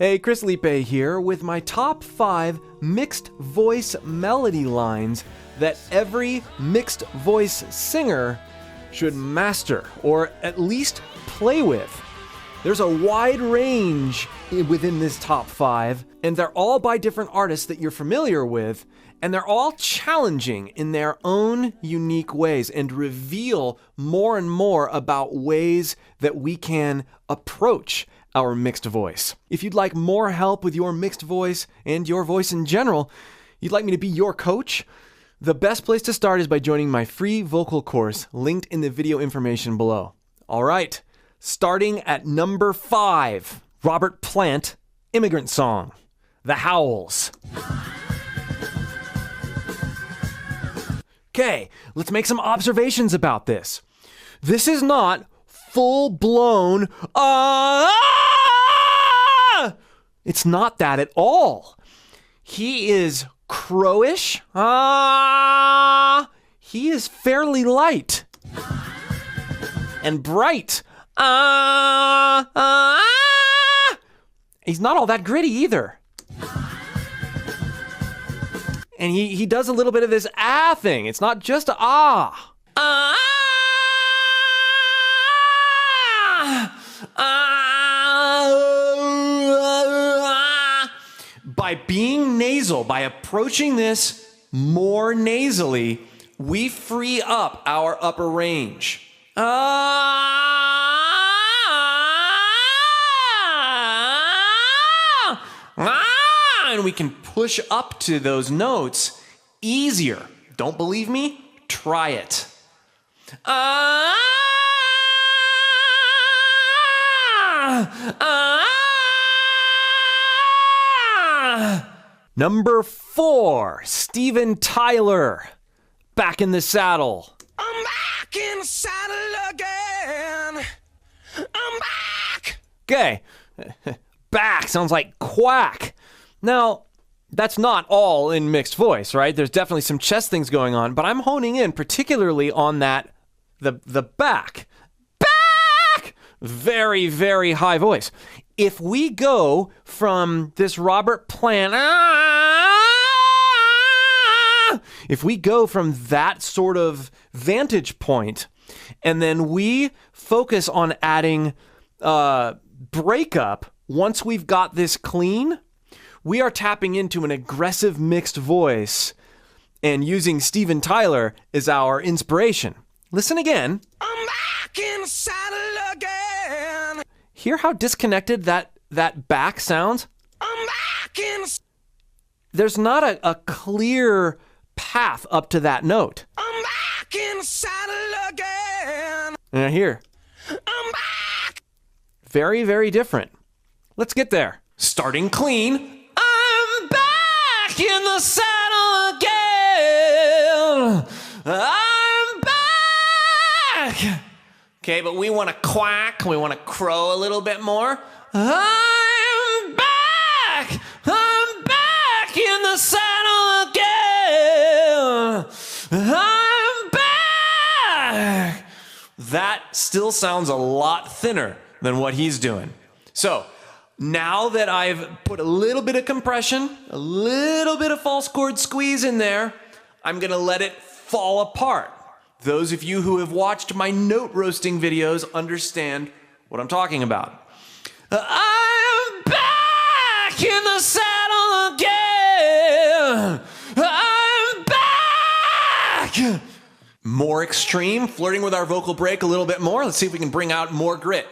Hey, Chris Lipe here with my top 5 mixed voice melody lines that every mixed voice singer should master or at least play with. There's a wide range within this top 5, and they're all by different artists that you're familiar with, and they're all challenging in their own unique ways and reveal more and more about ways that we can approach our mixed voice. If you'd like more help with your mixed voice and your voice in general, you'd like me to be your coach, the best place to start is by joining my free vocal course linked in the video information below. All right, starting at number 5, Robert Plant, Immigrant Song, The Howls. Okay, let's make some observations about this. This is not full-blown, It's not that at all. He is crowish. He is fairly light and bright. He's not all that gritty either. And he does a little bit of this thing. It's not just By being nasal, by approaching this more nasally, we free up our upper range. And we can push up to those notes easier. Don't believe me? Try it. Number 4, Steven Tyler, Back in the Saddle. I'm back in the saddle again. I'm back. Okay, back sounds like quack. Now, that's not all in mixed voice, right? There's definitely some chest things going on, but I'm honing in particularly on that, the back. Back! Very, very high voice. If we go from this Robert Plant, if we go from that sort of vantage point, and then we focus on adding breakup, once we've got this clean, we are tapping into an aggressive mixed voice and using Steven Tyler as our inspiration. Listen again. I'm back in the saddle again. Hear how disconnected that back sounds? I'm back in. There's not a clear path up to that note. I'm back in the saddle again. And here. I'm back. Very, very different. Let's get there. Starting clean. I'm back in the saddle again. I'm back. Okay, but we want to quack. We want to crow a little bit more. I'm back. I'm back in the saddle again. I'm back. That still sounds a lot thinner than what he's doing. So now that I've put a little bit of compression, a little bit of false chord squeeze in there, I'm going to let it fall apart. Those of you who have watched my note roasting videos understand what I'm talking about. I'm back in the saddle again. I'm back. More extreme, flirting with our vocal break a little bit more. Let's see if we can bring out more grit.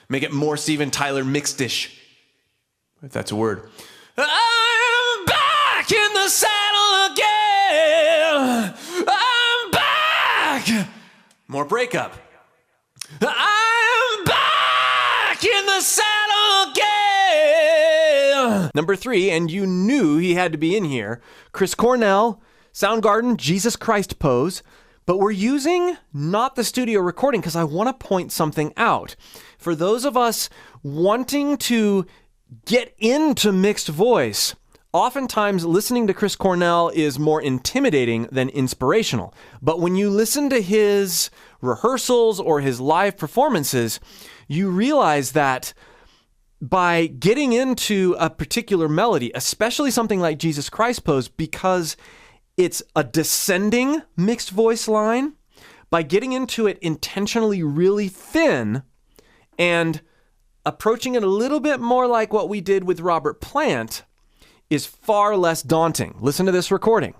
Make it more Steven Tyler mixed-ish, if that's a word. I'm back in the saddle again. I'm back. More breakup. I'm back in the saddle again. Number 3, and you knew he had to be in here, Chris Cornell, Soundgarden, Jesus Christ Pose. But we're using not the studio recording because I want to point something out. For those of us wanting to get into mixed voice, oftentimes listening to Chris Cornell is more intimidating than inspirational. But when you listen to his rehearsals or his live performances, you realize that by getting into a particular melody, especially something like Jesus Christ Pose, because it's a descending mixed voice line, by getting into it intentionally really thin and approaching it a little bit more like what we did with Robert Plant is far less daunting. Listen to this recording.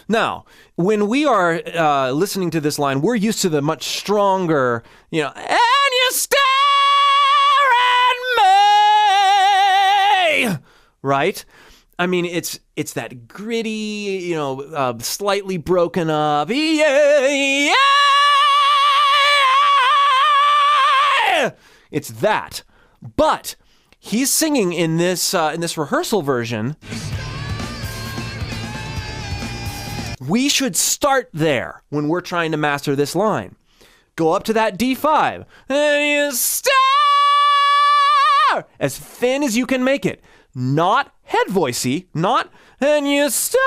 Now, when we are listening to this line, we're used to the much stronger, and you stare at me, right? I mean, it's that gritty, slightly broken up, yeah. It's that. But he's singing in this rehearsal version. We should start there when we're trying to master this line. Go up to that D5. And you stare as thin as you can make it. Not head voicey, not and you stare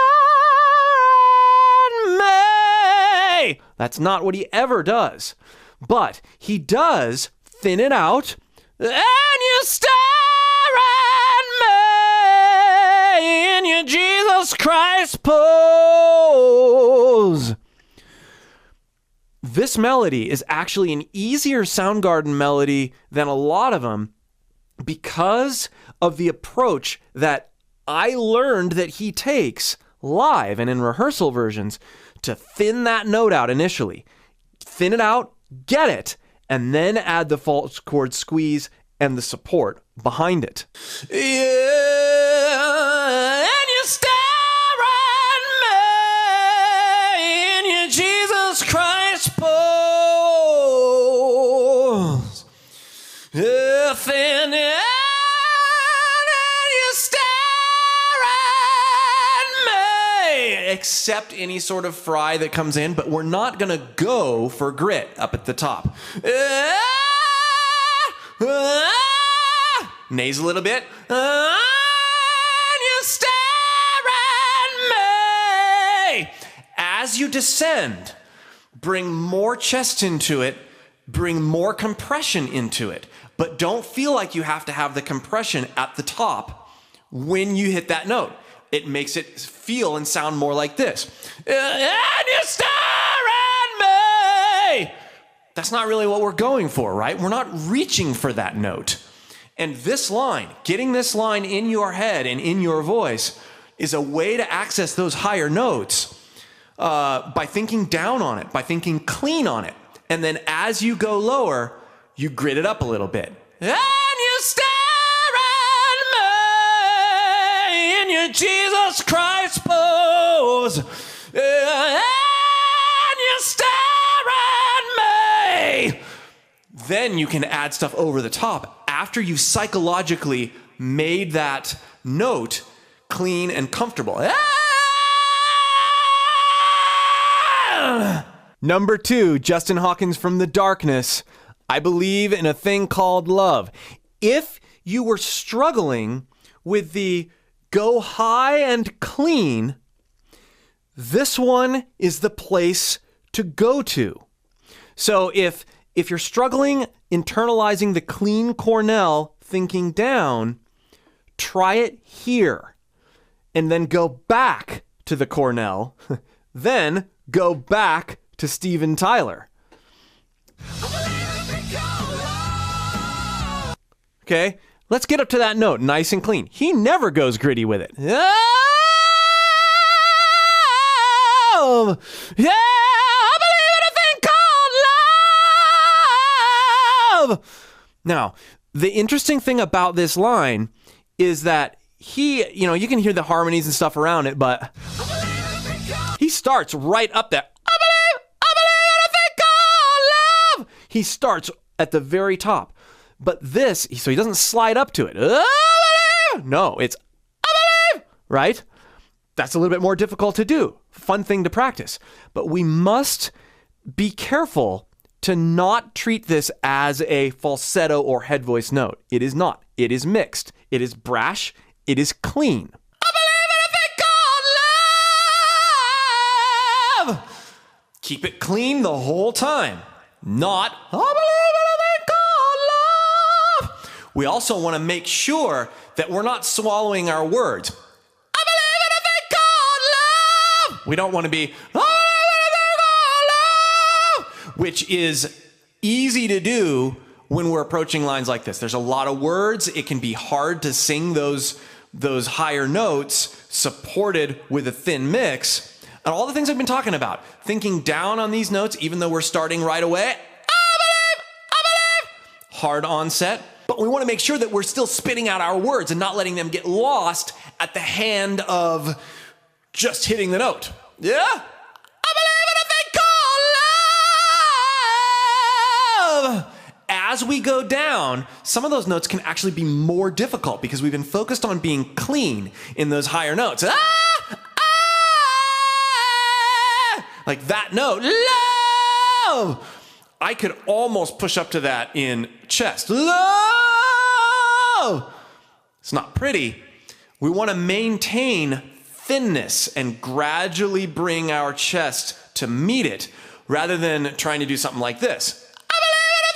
at me. That's not what he ever does. But he does thin it out. And you stare at me in your Jesus Christ pose. This melody is actually an easier Soundgarden melody than a lot of them because of the approach that I learned that he takes live and in rehearsal versions to thin that note out initially. Thin it out, get it, and then add the false chord squeeze and the support behind it. Yeah, and you stare at me in your Jesus Christ pose. Yeah, thin it. Accept any sort of fry that comes in, but we're not going to go for grit up at the top. Nays a little bit. And you stare at me. As you descend, bring more chest into it, bring more compression into it, but don't feel like you have to have the compression at the top when you hit that note. It makes it feel and sound more like this. And you stare at me. That's not really what we're going for, right? We're not reaching for that note. And this line, getting this line in your head and in your voice is a way to access those higher notes by thinking down on it, by thinking clean on it. And then as you go lower, you grit it up a little bit. And you stare in your Jesus Christ pose, and you stare at me. Then you can add stuff over the top after you psychologically made that note clean and comfortable. Number 2, Justin Hawkins from The Darkness. I believe in a thing called love. If you were struggling with the go high and clean, this one is the place to go to. So if you're struggling internalizing the clean Cornell thinking down, try it here and then go back to the Cornell, then go back to Steven Tyler. Okay, let's get up to that note nice and clean. He never goes gritty with it. Oh, yeah, I believe in a thing called love. Now, the interesting thing about this line is that he, you can hear the harmonies and stuff around it, but he starts right up there. I believe in a thing called love. He starts at the very top. But this, so he doesn't slide up to it. No, it's right? That's a little bit more difficult to do. Fun thing to practice. But we must be careful to not treat this as a falsetto or head voice note. It is not. It is mixed. It is brash. It is clean. I believe in a thing called love. Keep it clean the whole time. Not, I believe in a thing called love. We also want to make sure that we're not swallowing our words. I believe in a thing called love. We don't want to be, I believe in a thing called love, which is easy to do when we're approaching lines like this. There's a lot of words. It can be hard to sing those higher notes supported with a thin mix. And all the things I've been talking about, thinking down on these notes, even though we're starting right away, I believe, hard onset, but we want to make sure that we're still spitting out our words and not letting them get lost at the hand of just hitting the note. Yeah? I believe in a thing called love. As we go down, some of those notes can actually be more difficult because we've been focused on being clean in those higher notes. Like that note, love. I could almost push up to that in chest. Love. It's not pretty. We want to maintain thinness and gradually bring our chest to meet it rather than trying to do something like this. I believe in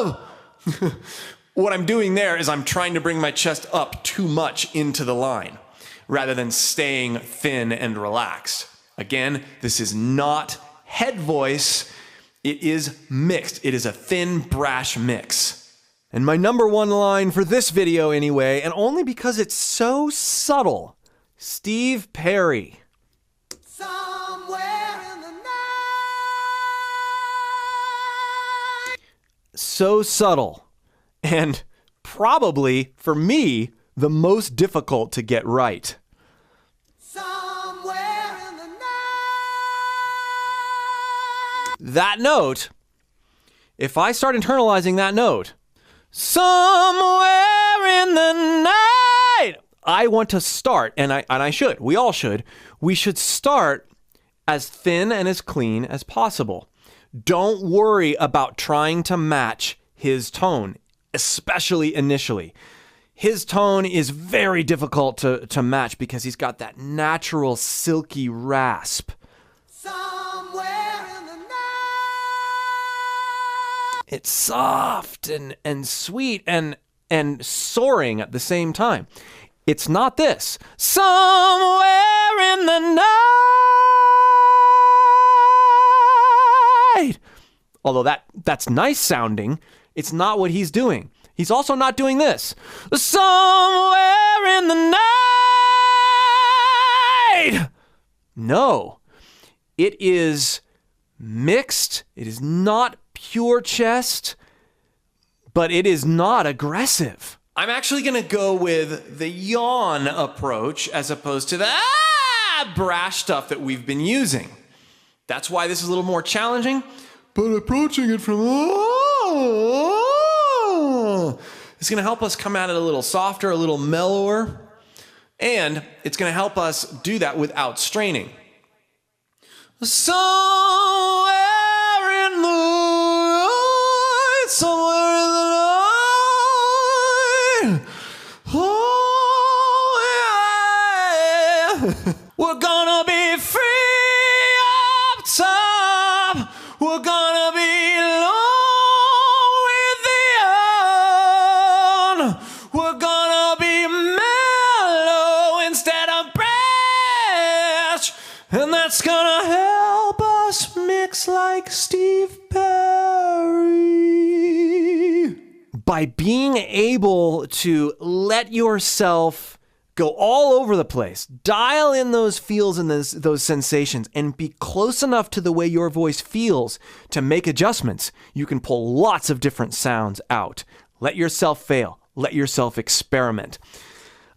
a thing called love. What I'm doing there is I'm trying to bring my chest up too much into the line, rather than staying thin and relaxed. Again, this is not head voice. It is mixed. It is a thin, brash mix. And my number one line for this video anyway, and only because it's so subtle, Steve Perry. Somewhere in the night. So subtle, and probably, for me, the most difficult to get right. Somewhere in the night. That note, if I start internalizing that note, somewhere in the night, I want to start, and I should, we all should, we should start as thin and as clean as possible. Don't worry about trying to match his tone, especially initially. His tone is very difficult to match because he's got that natural silky rasp. Somewhere in the night. It's soft and sweet and soaring at the same time. It's not this. Somewhere in the night. Although that's nice sounding, it's not what he's doing. He's also not doing this. Somewhere in the night. No, it is mixed. It is not pure chest, but it is not aggressive. I'm actually going to go with the yawn approach as opposed to the brash stuff that we've been using. That's why this is a little more challenging, but approaching it from it's going to help us come at it a little softer, a little mellower, and it's going to help us do that without straining. Somewhere in the night, somewhere in the night, oh yeah. We're gonna be free up top. We're gonna be alone with the own. We're gonna be mellow instead of brash, and that's gonna help us mix like Steve Perry. By being able to let yourself go all over the place, dial in those feels and those sensations, and be close enough to the way your voice feels to make adjustments, you can pull lots of different sounds out. Let yourself fail. Let yourself experiment.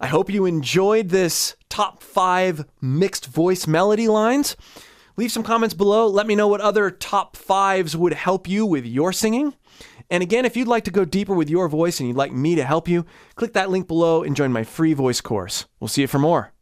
I hope you enjoyed this top 5 mixed voice melody lines. Leave some comments below. Let me know what other top 5s would help you with your singing. And again, if you'd like to go deeper with your voice and you'd like me to help you, click that link below and join my free voice course. We'll see you for more.